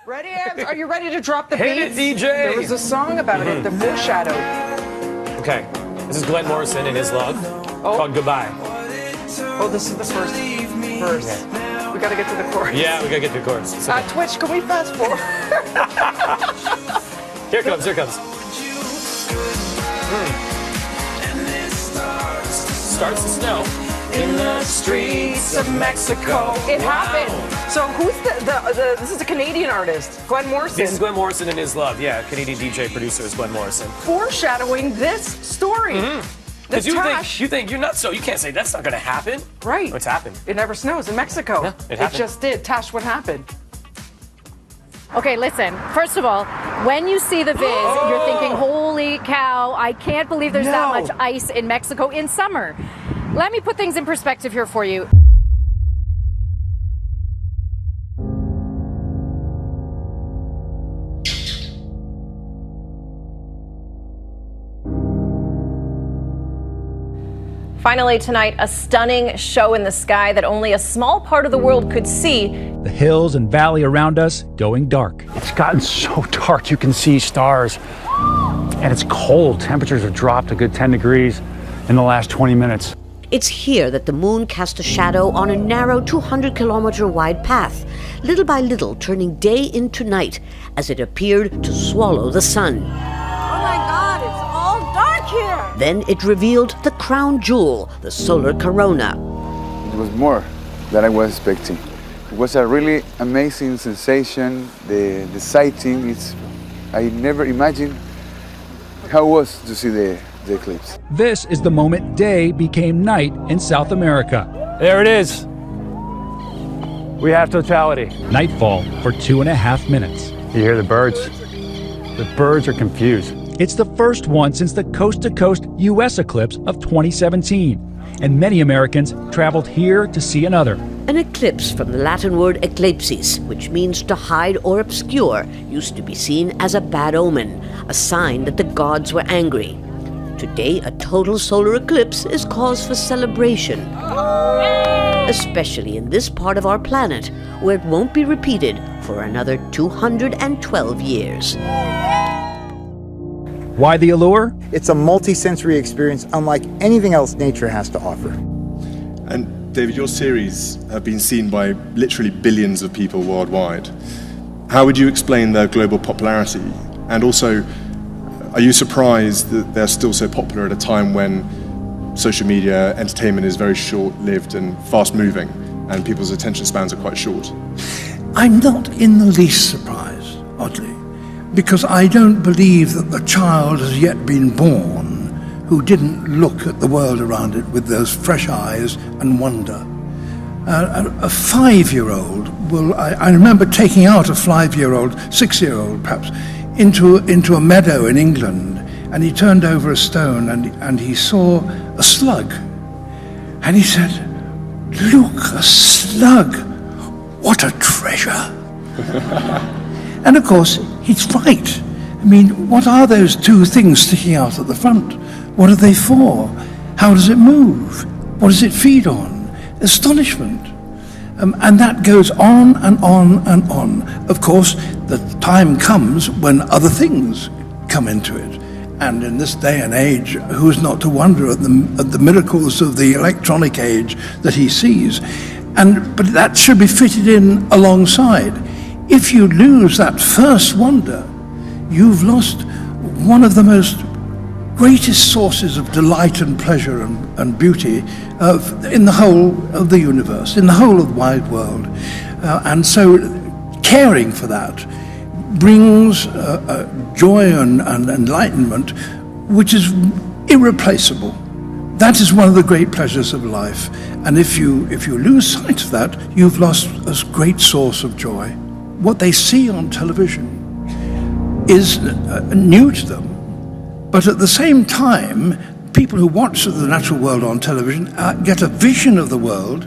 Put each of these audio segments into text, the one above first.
Ready, Abs? Are you ready to drop the Hit it, beats? DJ. There was a song about it, The Foreshadow. Okay, this is Glenn Morrison and his love called Goodbye. Oh, this is the first verse. Yeah. We gotta get to the chorus. Yeah, we gotta get to the chorus. It's okay. Twitch, can we fast forward? Here it comes, here it comes. Starts to snow. In the streets of Mexico. It happened. So who's this is a Canadian artist, Glenn Morrison. This is Glenn Morrison and his love. Yeah, Canadian DJ producer is Glenn Morrison. Foreshadowing this story. Because you think you're nuts, so you can't say that's not gonna happen. Right. What's happened? It never snows in Mexico. Yeah, it happened. just did. Tash, what happened? Okay, listen. First of all, when you see the viz, you're thinking, holy cow, I can't believe there's that much ice in Mexico in summer. Let me put things in perspective here for you. Finally tonight, a stunning show in the sky that only a small part of the world could see. The hills and valley around us going dark. It's gotten so dark you can see stars. And it's cold. Temperatures have dropped a good 10 degrees in the last 20 minutes. It's here that the moon cast a shadow on a narrow 200-kilometer wide path, little by little turning day into night as it appeared to swallow the sun. Oh my God, it's all dark here! Then it revealed the crown jewel, the solar corona. It was more than I was expecting. It was a really amazing sensation. The sighting, I never imagined how it was to see the eclipse. This is the moment day became night in South America. There it is. We have totality. Nightfall for 2.5 minutes. You hear the birds? The birds are confused. It's the first one since the coast-to-coast U.S. eclipse of 2017, and many Americans traveled here to see another. An eclipse, from the Latin word eclipsis, which means to hide or obscure, used to be seen as a bad omen, a sign that the gods were angry. Today, a total solar eclipse is cause for celebration, especially in this part of our planet, where it won't be repeated for another 212 years. Why the allure? It's a multi-sensory experience unlike anything else nature has to offer. And David, your series have been seen by literally billions of people worldwide. How would you explain their global popularity? And also, are you surprised that they're still so popular at a time when social media entertainment is very short-lived and fast-moving, and people's attention spans are quite short? I'm not in the least surprised, oddly, because I don't believe that the child has yet been born who didn't look at the world around it with those fresh eyes and wonder. A 5-year-old I remember taking out a 5-year-old, 6-year-old perhaps, into a meadow in England, and he turned over a stone and he saw a slug. And he said, "Look, a slug, what a treasure." And of course, he's right. I mean, what are those two things sticking out at the front? What are they for? How does it move? What does it feed on? Astonishment. And that goes on and on and on. Of course, the time comes when other things come into it. And in this day and age, who's not to wonder at the miracles of the electronic age that he sees? But that should be fitted in alongside. If you lose that first wonder, you've lost one of the most greatest sources of delight and pleasure and beauty in the whole of the universe, in the whole of the wide world. And so caring for that brings joy and enlightenment, which is irreplaceable. That is one of the great pleasures of life. And if you lose sight of that, you've lost a great source of joy. What they see on television is new to them. But at the same time, people who watch the natural world on television get a vision of the world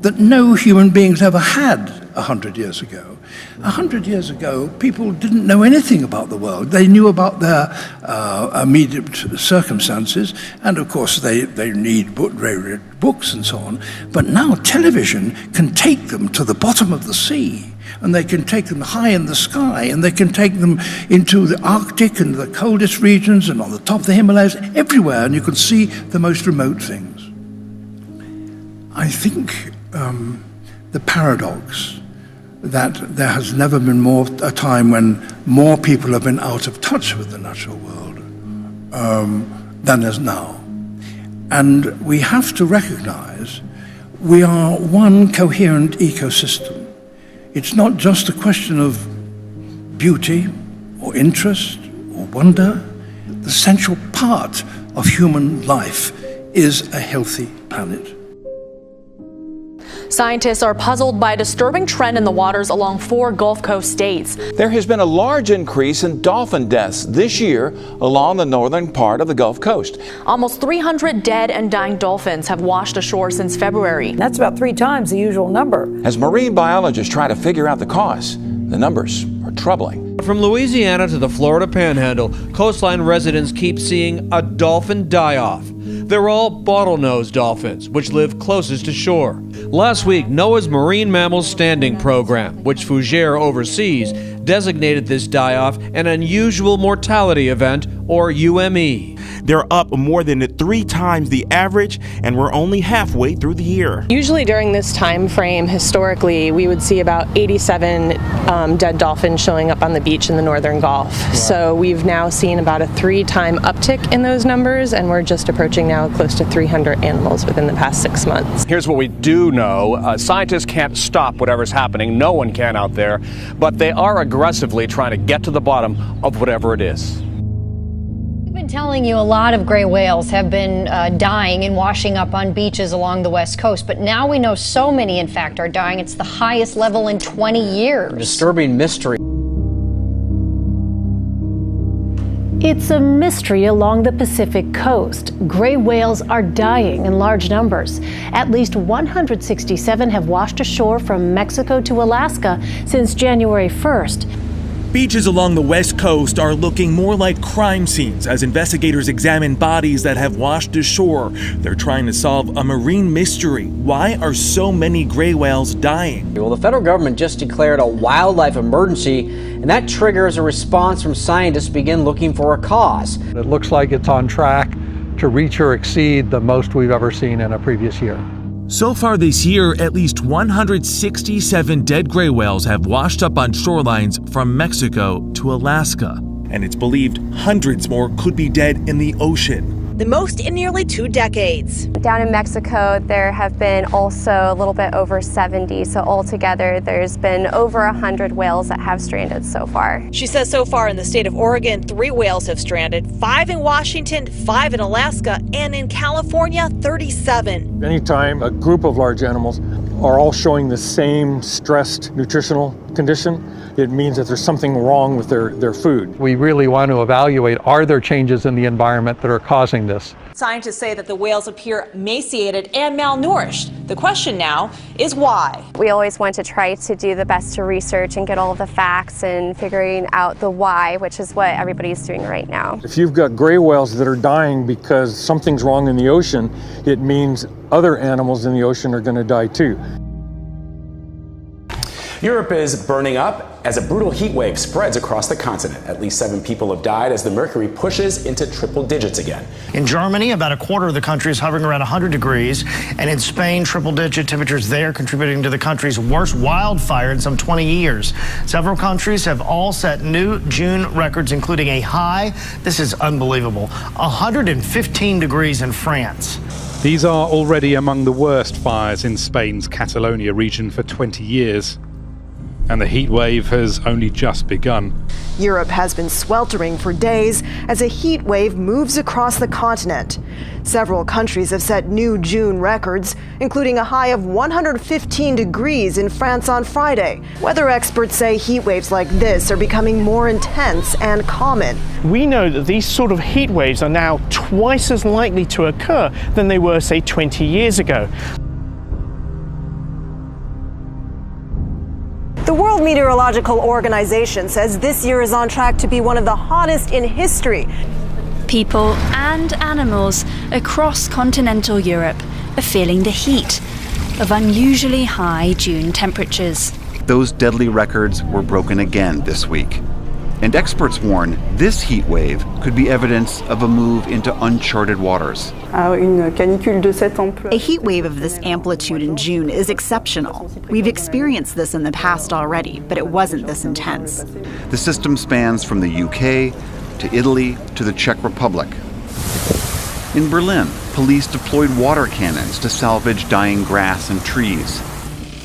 that no human beings ever had 100 years ago. 100 years ago, people didn't know anything about the world. They knew about their immediate circumstances, and of course they read books and so on. But now television can take them to the bottom of the sea and they can take them high in the sky, and they can take them into the Arctic and the coldest regions and on the top of the Himalayas, everywhere, and you can see the most remote things. I think the paradox that there has never been a time when more people have been out of touch with the natural world than there's now. And we have to recognize we are one coherent ecosystem. It's not just a question of beauty or interest or wonder. The central part of human life is a healthy planet. Scientists are puzzled by a disturbing trend in the waters along 4 Gulf Coast states. There has been a large increase in dolphin deaths this year along the northern part of the Gulf Coast. Almost 300 dead and dying dolphins have washed ashore since February. That's about 3 times the usual number. As marine biologists try to figure out the cause, the numbers are troubling. From Louisiana to the Florida Panhandle, coastline residents keep seeing a dolphin die-off. They're all bottlenose dolphins, which live closest to shore. Last week, NOAA's Marine Mammals Standing Program, which Fougere oversees, designated this die-off an unusual mortality event, or UME. They're up more than 3 times the average, and we're only halfway through the year. Usually during this time frame, historically, we would see about 87 dead dolphins showing up on the beach in the northern Gulf. Wow. So we've now seen about a 3-time uptick in those numbers, and we're just approaching now close to 300 animals within the past 6 months. Here's what we do know. Scientists can't stop whatever's happening. No one can out there. But they are aggressively trying to get to the bottom of whatever it is. We've been telling you a lot of gray whales have been dying and washing up on beaches along the West Coast, but now we know so many, in fact, are dying. It's the highest level in 20 years. A disturbing mystery. It's a mystery along the Pacific coast. Gray whales are dying in large numbers. At least 167 have washed ashore from Mexico to Alaska since January 1st. Beaches along the West Coast are looking more like crime scenes as investigators examine bodies that have washed ashore. They're trying to solve a marine mystery. Why are so many gray whales dying? Well, the federal government just declared a wildlife emergency, and that triggers a response from scientists to begin looking for a cause. It looks like it's on track to reach or exceed the most we've ever seen in a previous year. So far this year, at least 167 dead gray whales have washed up on shorelines from Mexico to Alaska. And it's believed hundreds more could be dead in the ocean. The most in nearly 2 decades. Down in Mexico, there have been also a little bit over 70. So altogether, there's been over 100 whales that have stranded so far. She says so far in the state of Oregon, 3 whales have stranded, 5 in Washington, 5 in Alaska, and in California, 37. Anytime a group of large animals are all showing the same stressed nutritional condition, it means that there's something wrong with their food. We really want to evaluate, are there changes in the environment that are causing this? Scientists say that the whales appear emaciated and malnourished. The question now is why? We always want to try to do the best to research and get all of the facts and figuring out the why, which is what everybody's doing right now. If you've got gray whales that are dying because something's wrong in the ocean, it means other animals in the ocean are going to die too. Europe is burning up as a brutal heat wave spreads across the continent. At least 7 people have died as the mercury pushes into triple digits again. In Germany, about a quarter of the country is hovering around 100 degrees. And in Spain, triple-digit temperatures there contributing to the country's worst wildfire in some 20 years. Several countries have all set new June records, including a high, this is unbelievable, 115 degrees in France. These are already among the worst fires in Spain's Catalonia region for 20 years. And the heat wave has only just begun. Europe has been sweltering for days as a heat wave moves across the continent. Several countries have set new June records, including a high of 115 degrees in France on Friday. Weather experts say heat waves like this are becoming more intense and common. We know that these sort of heat waves are now twice as likely to occur than they were, say, 20 years ago. The World Meteorological Organization says this year is on track to be one of the hottest in history. People and animals across continental Europe are feeling the heat of unusually high June temperatures. those deadly records were broken again this week. And experts warn this heat wave could be evidence of a move into uncharted waters. A heat wave of this amplitude in June is exceptional. We've experienced this in the past already, but it wasn't this intense. The system spans from the UK to Italy to the Czech Republic. In Berlin, police deployed water cannons to salvage dying grass and trees.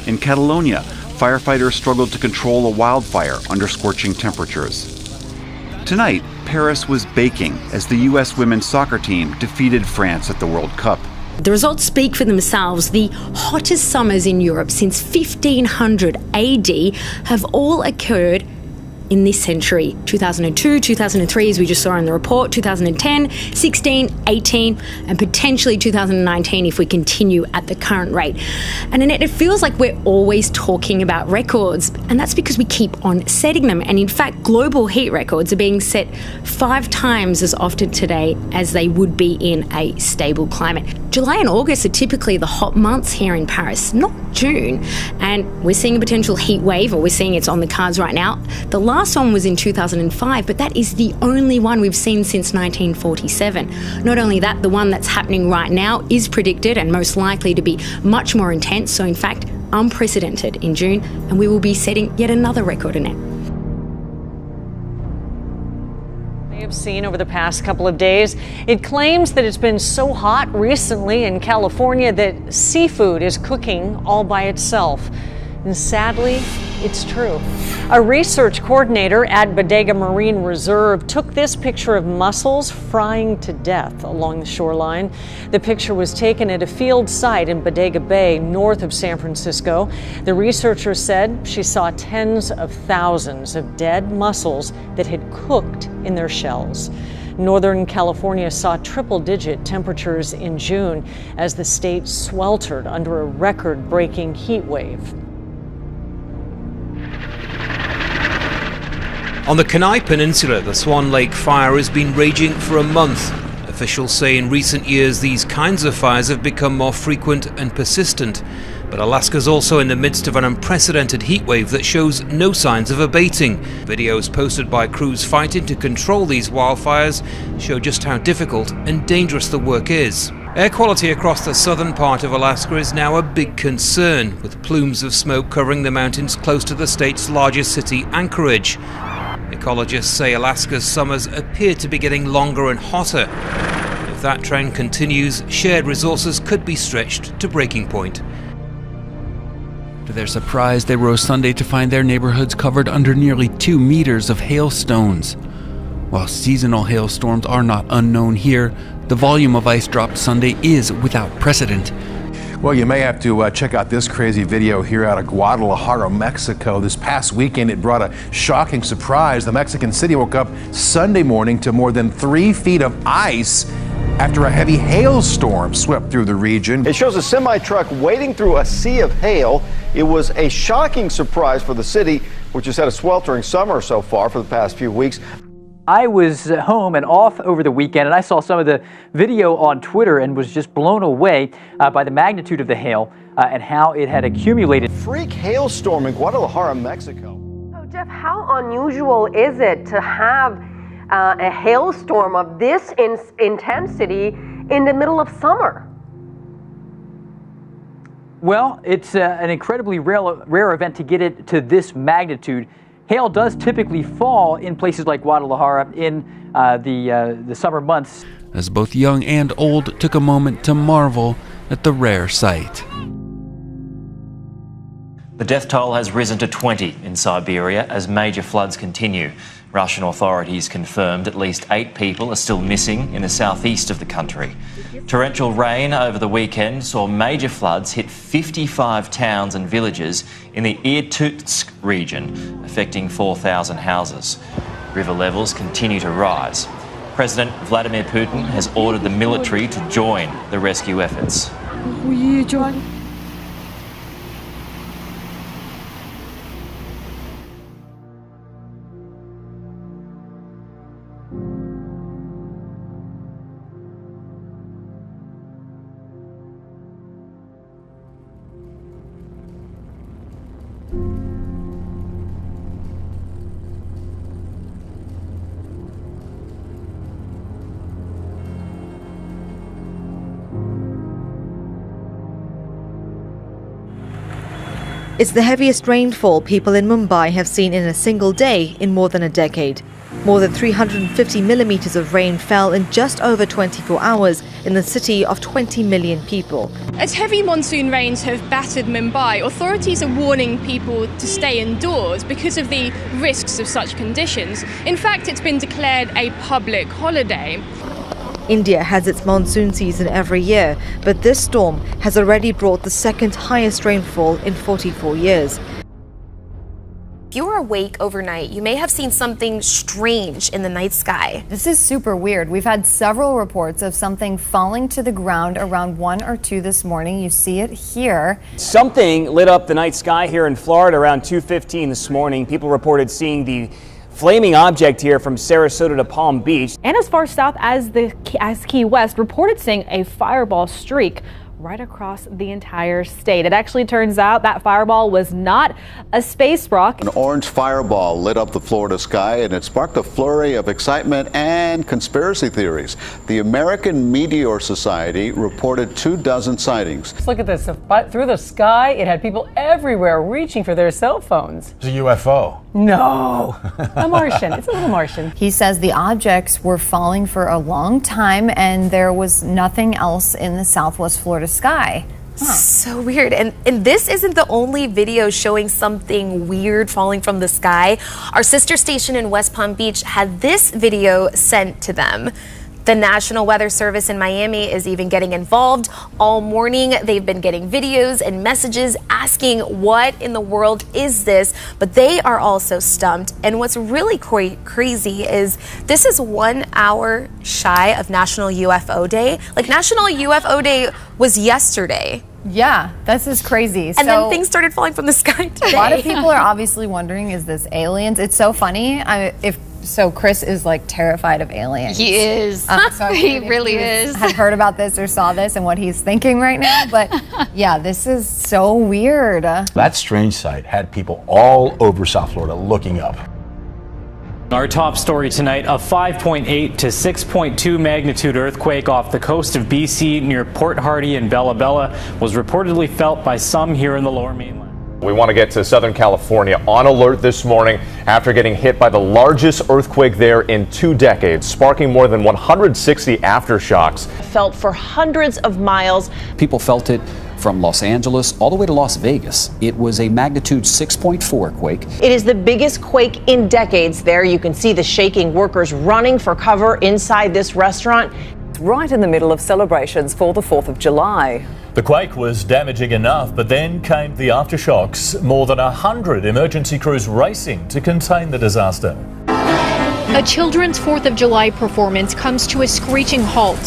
In Catalonia, firefighters struggled to control a wildfire under scorching temperatures. Tonight, Paris was baking as the U.S. women's soccer team defeated France at the World Cup. The results speak for themselves. The hottest summers in Europe since 1500 AD have all occurred in this century. 2002, 2003, as we just saw in the report, 2010, 16, 18, and potentially 2019 if we continue at the current rate. And Annette, it feels like we're always talking about records, and that's because we keep on setting them. And in fact, global heat records are being set 5 times as often today as they would be in a stable climate. July and August are typically the hot months here in Paris, not June. And we're seeing a potential heat wave, or we're seeing it's on the cards right now. The last one was in 2005, but that is the only one we've seen since 1947. Not only that, the one that's happening right now is predicted and most likely to be much more intense, so in fact, unprecedented in June, and we will be setting yet another record in it. Have seen over the past couple of days. It claims that it's been so hot recently in California that seafood is cooking all by itself. And sadly, it's true. A research coordinator at Bodega Marine Reserve took this picture of mussels frying to death along the shoreline. The picture was taken at a field site in Bodega Bay, north of San Francisco. The researcher said she saw tens of thousands of dead mussels that had cooked in their shells. Northern California saw triple-digit temperatures in June as the state sweltered under a record-breaking heat wave. On the Kenai Peninsula, the Swan Lake fire has been raging for a month. Officials say in recent years these kinds of fires have become more frequent and persistent. But Alaska's also in the midst of an unprecedented heatwave that shows no signs of abating. Videos posted by crews fighting to control these wildfires show just how difficult and dangerous the work is. Air quality across the southern part of Alaska is now a big concern, with plumes of smoke covering the mountains close to the state's largest city, Anchorage. Ecologists say Alaska's summers appear to be getting longer and hotter. If that trend continues, shared resources could be stretched to breaking point. To their surprise, they rose Sunday to find their neighborhoods covered under nearly 2 meters of hailstones. While seasonal hailstorms are not unknown here, the volume of ice dropped Sunday is without precedent. Well, you may have to check out this crazy video here out of Guadalajara, Mexico. This past weekend, it brought a shocking surprise. The Mexican city woke up Sunday morning to more than 3 feet of ice after a heavy hailstorm swept through the region. It shows a semi-truck wading through a sea of hail. It was a shocking surprise for the city, which has had a sweltering summer so far for the past few weeks. I was home and off over the weekend, and I saw some of the video on Twitter and was just blown away by the magnitude of the hail and how it had accumulated. Freak hailstorm in Guadalajara, Mexico. So, Jeff, how unusual is it to have a hailstorm of this intensity in the middle of summer? Well, it's an incredibly rare event to get it to this magnitude. Hail does typically fall in places like Guadalajara in the summer months. As both young and old took a moment to marvel at the rare sight. The death toll has risen to 20 in Siberia as major floods continue. Russian authorities confirmed at least 8 people are still missing in the southeast of the country. Torrential rain over the weekend saw major floods hit 55 towns and villages in the Irkutsk region, affecting 4,000 houses. River levels continue to rise. President Vladimir Putin has ordered the military to join the rescue efforts. It's the heaviest rainfall people in Mumbai have seen in a single day in more than a decade. More than 350 millimeters of rain fell in just over 24 hours in the city of 20 million people. As heavy monsoon rains have battered Mumbai, authorities are warning people to stay indoors because of the risks of such conditions. In fact, it's been declared a public holiday. India has its monsoon season every year, but this storm has already brought the second highest rainfall in 44 years. If you were awake overnight, you may have seen something strange in the night sky. This is super weird. We've had several reports of something falling to the ground around 1 or 2 this morning. You see it here. Something lit up the night sky here in Florida around 2:15 this morning. People reported seeing the flaming object here from Sarasota to Palm Beach. And as far south as Key West, reported seeing a fireball streak right across the entire state. It actually turns out that fireball was not a space rock. An orange fireball lit up the Florida sky, and it sparked a flurry of excitement and conspiracy theories. The American Meteor Society reported 24 sightings. Let's look at this. Through the sky, it had people everywhere reaching for their cell phones. It's a UFO. No, a Martian. It's a little Martian. He says the objects were falling for a long time and there was nothing else in the Southwest Florida sky. So weird. And this isn't the only video showing something weird falling from the sky. Our sister station in West Palm Beach had this video sent to them. The National Weather Service in Miami is even getting involved. All morning, they've been getting videos and messages asking what in the world is this, but they are also stumped. And what's really crazy is this is 1 hour shy of National UFO Day. Like, National UFO Day was yesterday. Yeah, this is crazy. And then things started falling from the sky today. A lot of people are obviously wondering, is this aliens? It's so funny. So Chris is like terrified of aliens. He is. So he really is. Have heard about this or saw this and what he's thinking right now. But yeah, this is so weird. That strange sight had people all over South Florida looking up. Our top story tonight, a 5.8 to 6.2 magnitude earthquake off the coast of BC near Port Hardy and Bella Bella was reportedly felt by some here in the Lower Mainland. We want to get to Southern California on alert this morning after getting hit by the largest earthquake there in 2 decades, sparking more than 160 aftershocks. Felt for hundreds of miles. People felt it from Los Angeles all the way to Las Vegas. It was a magnitude 6.4 quake. It is the biggest quake in decades there. You can see the shaking workers running for cover inside this restaurant. Right in the middle of celebrations for the 4th of July. The quake was damaging enough, but then came the aftershocks. More than 100 emergency crews racing to contain the disaster. A children's 4th of July performance comes to a screeching halt.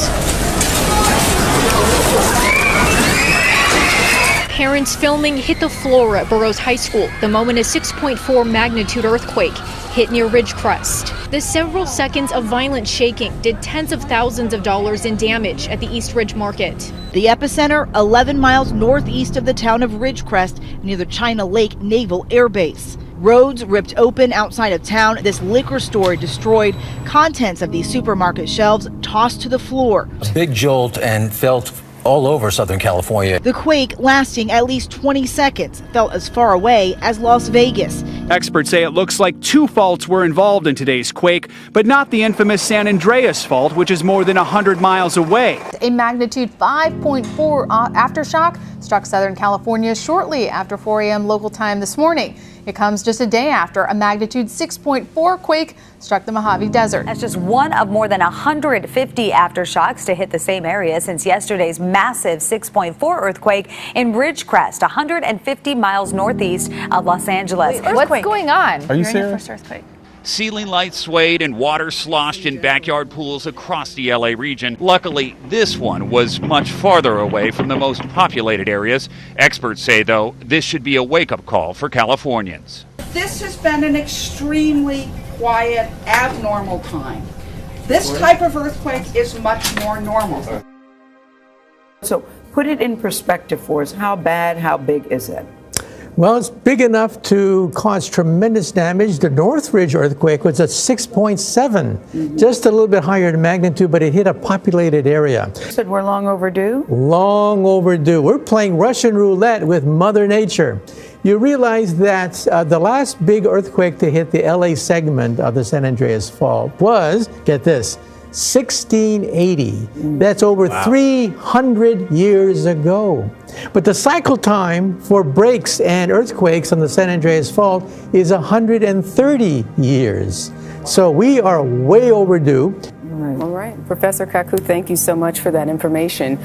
Parents filming hit the floor at Burroughs High School the moment a 6.4 magnitude earthquake hit near Ridgecrest. The several seconds of violent shaking did tens of thousands of dollars in damage at the East Ridge Market. The epicenter, 11 miles northeast of the town of Ridgecrest, near the China Lake Naval Air Base. Roads ripped open outside of town, this liquor store destroyed, contents of these supermarket shelves tossed to the floor. A big jolt and felt all over Southern California. The quake, lasting at least 20 seconds, felt as far away as Las Vegas. Experts say it looks like 2 faults were involved in today's quake, but not the infamous San Andreas fault, which is more than 100 miles away. A magnitude 5.4 aftershock struck Southern California shortly after 4 a.m. local time this morning. It comes just a day after a magnitude 6.4 quake struck the Mojave Desert. That's just one of more than 150 aftershocks to hit the same area since yesterday's massive 6.4 earthquake in Ridgecrest, 150 miles northeast of Los Angeles. What's going on? Are you serious? First earthquake. Ceiling lights swayed and water sloshed in backyard pools across the LA region. Luckily, this one was much farther away from the most populated areas. Experts say, though, this should be a wake-up call for Californians. This has been an extremely quiet, abnormal time. This type of earthquake is much more normal. So put it in perspective for us. How bad, how big is it? Well, it's big enough to cause tremendous damage. The Northridge earthquake was at 6.7, just a little bit higher in magnitude, but it hit a populated area. You said we're long overdue? Long overdue. We're playing Russian roulette with Mother Nature. you realize that the last big earthquake to hit the LA segment of the San Andreas Fault was, get this, 1680. That's over 300 years ago. But the cycle time for breaks and earthquakes on the San Andreas Fault is 130 years. So we are way overdue. All right. Professor Kaku, thank you so much for that information.